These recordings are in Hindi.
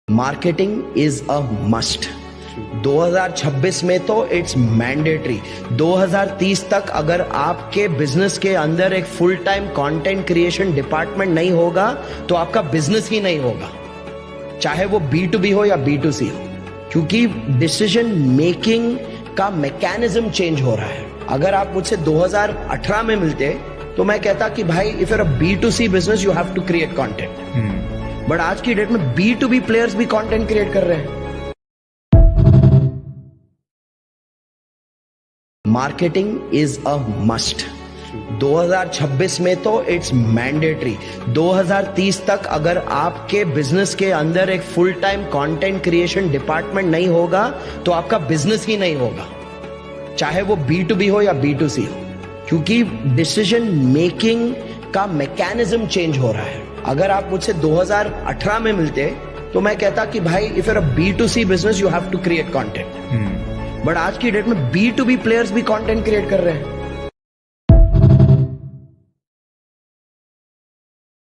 Marketing is a must. 2026 में तो इट्स मैंडेटरी। 2030 तक अगर आपके बिजनेस के अंदर एक full time content creation department नहीं होगा तो आपका बिजनेस ही नहीं होगा, चाहे वो B2B हो या B2C हो, क्योंकि डिसीजन मेकिंग का मैकेनिज्म चेंज हो रहा है। अगर आप मुझसे 2018 में मिलते तो मैं कहता कि भाई if you're a B2C business you have to create content, but आज की डेट में B2B प्लेयर्स भी कंटेंट क्रिएट कर रहे हैं। Marketing is a must. 2026 में तो इट्स मैंडेटरी। 2030 तक अगर आपके बिजनेस के अंदर एक full time content creation department नहीं होगा तो आपका बिजनेस ही नहीं होगा, चाहे वो B2B हो या B2C हो, क्योंकि डिसीजन मेकिंग का मैकेनिज्म चेंज हो रहा है। अगर आप मुझसे 2018 में मिलते तो मैं कहता कि भाई if you're a B2C business you have to create content, but आज की डेट में B2B प्लेयर्स भी कंटेंट क्रिएट कर रहे हैं।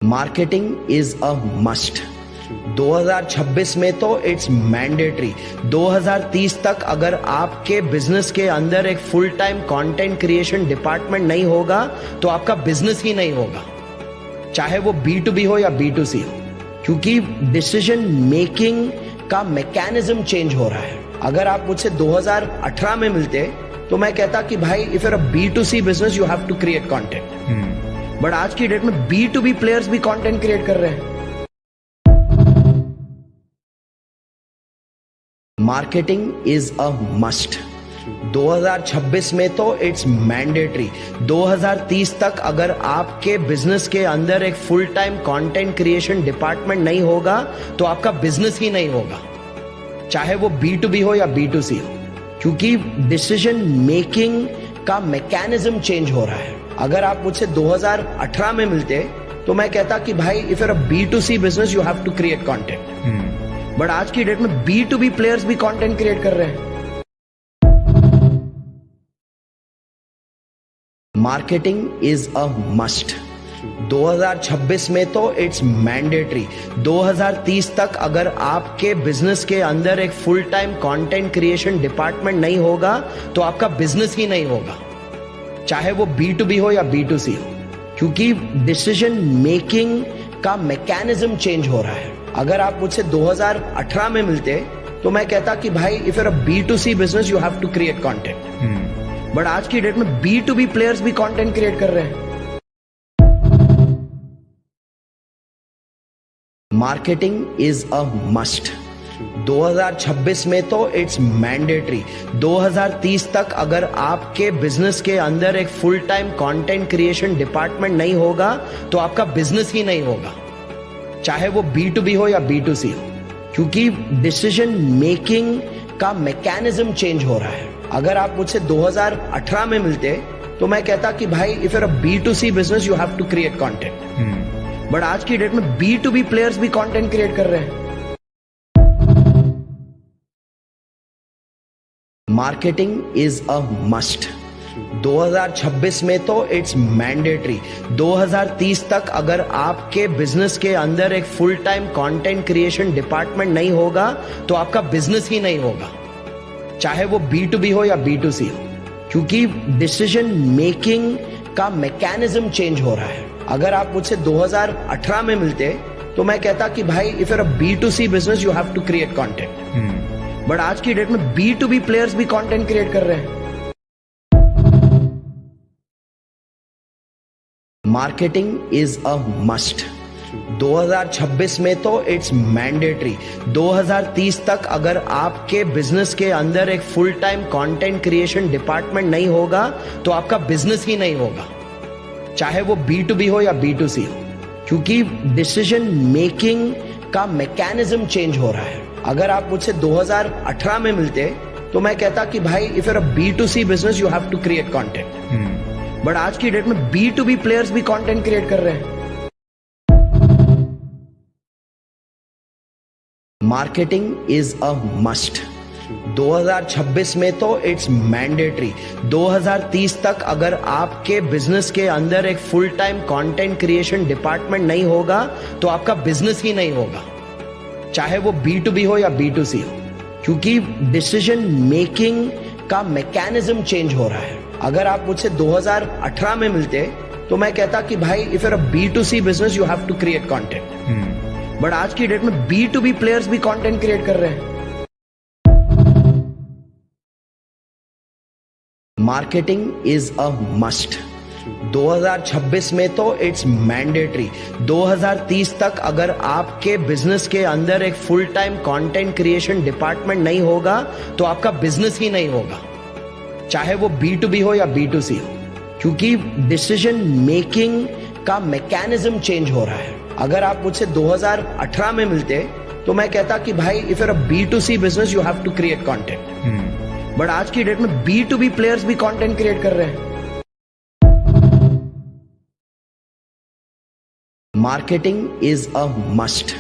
Marketing is a must. 2026 में तो इट्स मैंडेटरी। 2030 तक अगर आपके बिजनेस के अंदर एक full time content creation department नहीं होगा तो आपका बिजनेस ही नहीं होगा, चाहे वो B2B हो या B2C हो, क्योंकि डिसीजन मेकिंग का मैकेनिज्म चेंज हो रहा है। अगर आप मुझसे 2018 में मिलते तो मैं कहता कि भाई if you're a B2C business you have to create content, but आज की डेट में B2B प्लेयर्स भी कंटेंट क्रिएट कर रहे हैं। Marketing is a must. 2026 में तो इट्स मैंडेटरी। 2030 तक अगर आपके बिजनेस के अंदर एक full time content creation department नहीं होगा तो आपका बिजनेस ही नहीं होगा, चाहे वो B2B हो या B2C हो, क्योंकि डिसीजन मेकिंग का मैकेनिज्म चेंज हो रहा है। अगर आप मुझसे 2018 में मिलते तो मैं कहता कि भाई if you're a B2C business you have to create content, but आज की डेट में B2B प्लेयर्स भी कंटेंट क्रिएट कर रहे हैं। Marketing is a must. 2026 में तो इट्स मैंडेटरी। 2030 तक अगर आपके बिजनेस के अंदर एक full time content creation department नहीं होगा तो आपका बिजनेस ही नहीं होगा, चाहे वो B2B हो या B2C हो, क्योंकि डिसीजन मेकिंग का मैकेनिज्म चेंज हो रहा है। अगर आप मुझसे 2018 में मिलते तो मैं कहता कि भाई if you're a B2C business you have to create content, but आज की डेट में B2B प्लेयर्स भी कंटेंट क्रिएट कर रहे हैं। Marketing is a must. 2026 में तो इट्स मैंडेटरी। 2030 तक अगर आपके बिजनेस के अंदर एक full time content creation department नहीं होगा तो आपका बिजनेस ही नहीं होगा, चाहे वो B2B हो या B2C हो, क्योंकि डिसीजन मेकिंग का मैकेनिज्म चेंज हो रहा है। अगर आप मुझसे 2018 में मिलते तो मैं कहता कि भाई if you're a B2C business you have to create content, but आज की डेट में B2B प्लेयर्स भी कंटेंट क्रिएट कर रहे हैं। Marketing is a must. 2026 में तो इट्स मैंडेटरी। 2030 तक अगर आपके बिजनेस के अंदर एक full time content creation department नहीं होगा तो आपका बिजनेस ही नहीं होगा, चाहे वो B2B हो या B2C हो, क्योंकि डिसीजन मेकिंग का मैकेनिज्म चेंज हो रहा है। अगर आप मुझसे 2018 में मिलते तो मैं कहता कि भाई if you're a B2C business you have to create content, but आज की डेट में B2B प्लेयर्स भी कंटेंट क्रिएट कर रहे हैं। Marketing is a must. 2026 में तो इट्स मैंडेटरी। 2030 तक अगर आपके बिजनेस के अंदर एक full time content creation department नहीं होगा तो आपका बिजनेस ही नहीं होगा, चाहे वो B2B हो या B2C हो, क्योंकि डिसीजन मेकिंग का मैकेनिज्म चेंज हो रहा है। अगर आप मुझसे 2018 में मिलते तो मैं कहता कि भाई if you're a B2C business you have to create content, but आज की डेट में B2B प्लेयर्स भी कंटेंट क्रिएट कर रहे हैं। Marketing is a must. 2026 में तो इट्स मैंडेटरी। 2030 तक अगर आपके बिजनेस के अंदर एक full time content creation department नहीं होगा तो आपका बिजनेस ही नहीं होगा, चाहे वो B2B हो या B2C हो, क्योंकि डिसीजन मेकिंग का मैकेनिज्म चेंज हो रहा है। अगर आप मुझसे 2018 में मिलते तो मैं कहता कि भाई if you're a B2C business you have to create content, but आज की डेट में B2B प्लेयर्स भी कंटेंट क्रिएट कर रहे हैं। Marketing is a must. 2026 में तो इट्स मैंडेटरी। 2030 तक अगर आपके बिजनेस के अंदर एक full time content creation department नहीं होगा तो आपका बिजनेस ही नहीं होगा, चाहे वो B2B हो या B2C हो, क्योंकि डिसीजन मेकिंग का मैकेनिज्म चेंज हो रहा है। अगर आप मुझसे 2018 में मिलते तो मैं कहता कि भाई if you're a B2C business you have to create content, but आज की डेट में B2B प्लेयर्स भी कंटेंट क्रिएट कर रहे हैं। Marketing is a must.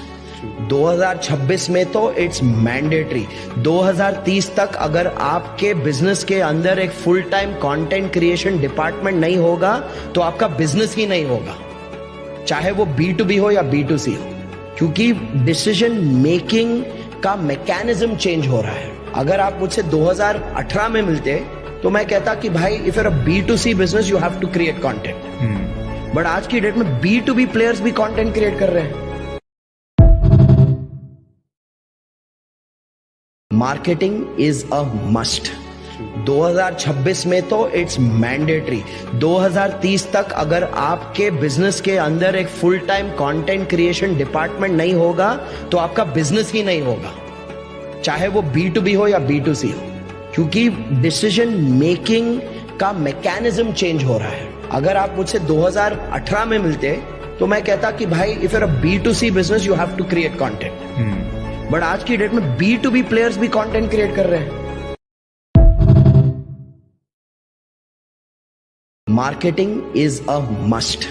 2026 में तो इट्स मैंडेटरी। 2030 तक अगर आपके बिजनेस के अंदर एक full time content creation department नहीं होगा तो आपका बिजनेस ही नहीं होगा, चाहे वो B2B हो या B2C हो, क्योंकि डिसीजन मेकिंग का मैकेनिज्म चेंज हो रहा है। अगर आप मुझसे 2018 में मिलते तो मैं कहता कि भाई if you're a B2C business you have to create content, but आज की डेट में B2B प्लेयर्स भी कंटेंट क्रिएट कर रहे हैं। Marketing is a must. 2026 में तो इट्स मैंडेटरी। 2030 तक अगर आपके बिजनेस के अंदर एक full time content creation department नहीं होगा तो आपका बिजनेस ही नहीं होगा, चाहे वो B2B हो या B2C हो, क्योंकि डिसीजन मेकिंग का मैकेनिज्म चेंज हो रहा है। अगर आप मुझसे 2018 में मिलते तो मैं कहता कि भाई if you're a B2C business you have to create content, but आज की डेट में B2B प्लेयर्स भी कंटेंट क्रिएट कर रहे हैं। Marketing is a must.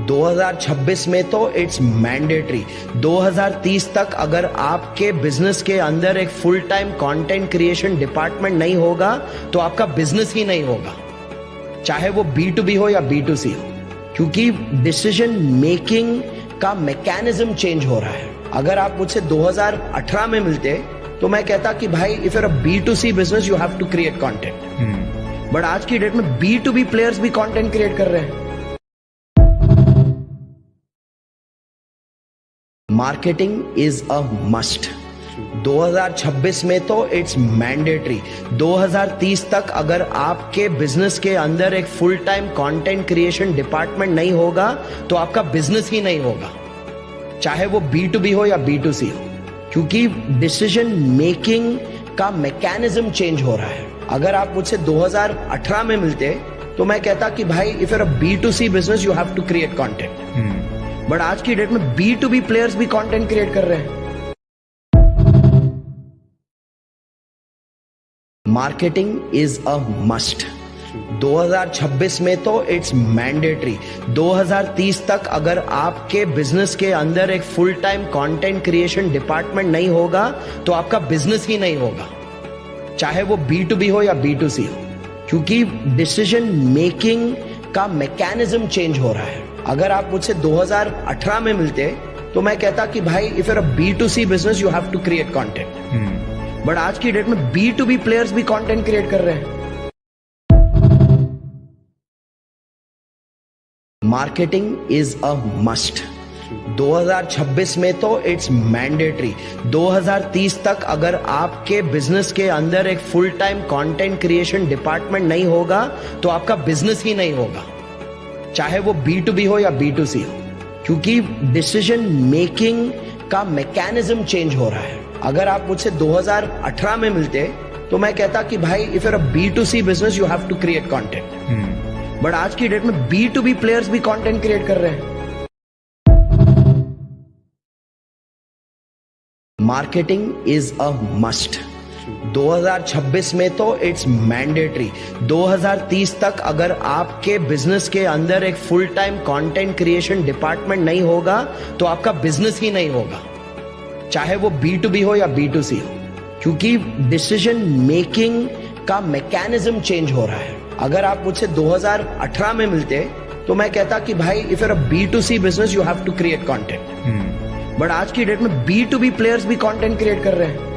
2026 में तो इट्स मैंडेटरी। 2030 तक अगर आपके बिजनेस के अंदर एक full time content creation department नहीं होगा तो आपका बिजनेस ही नहीं होगा, चाहे वो B2B हो या B2C हो, क्योंकि डिसीजन मेकिंग का मैकेनिज्म चेंज हो रहा है। अगर आप मुझसे 2018 में मिलते तो मैं कहता कि भाई if you're a B2C business you have to create content, but आज की डेट में B2B प्लेयर्स भी कंटेंट क्रिएट कर रहे हैं। Marketing is a must. 2026 में तो इट्स मैंडेटरी। 2030 तक अगर आपके बिजनेस के अंदर एक full time content creation department नहीं होगा तो आपका बिजनेस ही नहीं होगा, चाहे वो B2B हो या B2C हो, क्योंकि डिसीजन मेकिंग का मैकेनिज्म चेंज हो रहा है। अगर आप मुझसे 2018 में मिलते तो मैं कहता कि भाई if you're a B2C business you have to create content, but आज की डेट में B2B प्लेयर्स भी कंटेंट क्रिएट कर रहे हैं। Marketing is a must. 2026 में तो इट्स मैंडेटरी। 2030 तक अगर आपके बिजनेस के अंदर एक full time content creation department नहीं होगा तो आपका बिजनेस ही नहीं होगा, चाहे वो B2B हो या B2C हो, क्योंकि डिसीजन मेकिंग का मैकेनिज्म चेंज हो रहा है। अगर आप मुझसे 2018 में मिलते तो मैं कहता कि भाई if you're a B2C business you have to create content, but आज की डेट में B2B प्लेयर्स भी कंटेंट क्रिएट कर रहे हैं। Marketing is a must. 2026 में तो इट्स मैंडेटरी। 2030 तक अगर आपके बिजनेस के अंदर एक full time content creation department नहीं होगा तो आपका बिजनेस ही नहीं होगा, चाहे वो B2B हो या B2C हो, क्योंकि डिसीजन मेकिंग का मैकेनिज्म चेंज हो रहा है। अगर आप मुझसे 2018 में मिलते तो मैं कहता कि भाई if you're a B2C business you have to create content, but आज की डेट में B2B प्लेयर्स भी कंटेंट क्रिएट कर रहे हैं। Marketing is a must. 2026 में तो इट्स मैंडेटरी। 2030 तक अगर आपके बिजनेस के अंदर एक full time content creation department नहीं होगा तो आपका बिजनेस ही नहीं होगा, चाहे वो B2B हो या B2C हो, क्योंकि डिसीजन मेकिंग का मैकेनिज्म चेंज हो रहा है। अगर आप मुझसे 2018 में मिलते तो मैं कहता कि भाई if you're a B2C business you have to create content, but आज की डेट में B2B प्लेयर्स भी कंटेंट क्रिएट कर रहे हैं।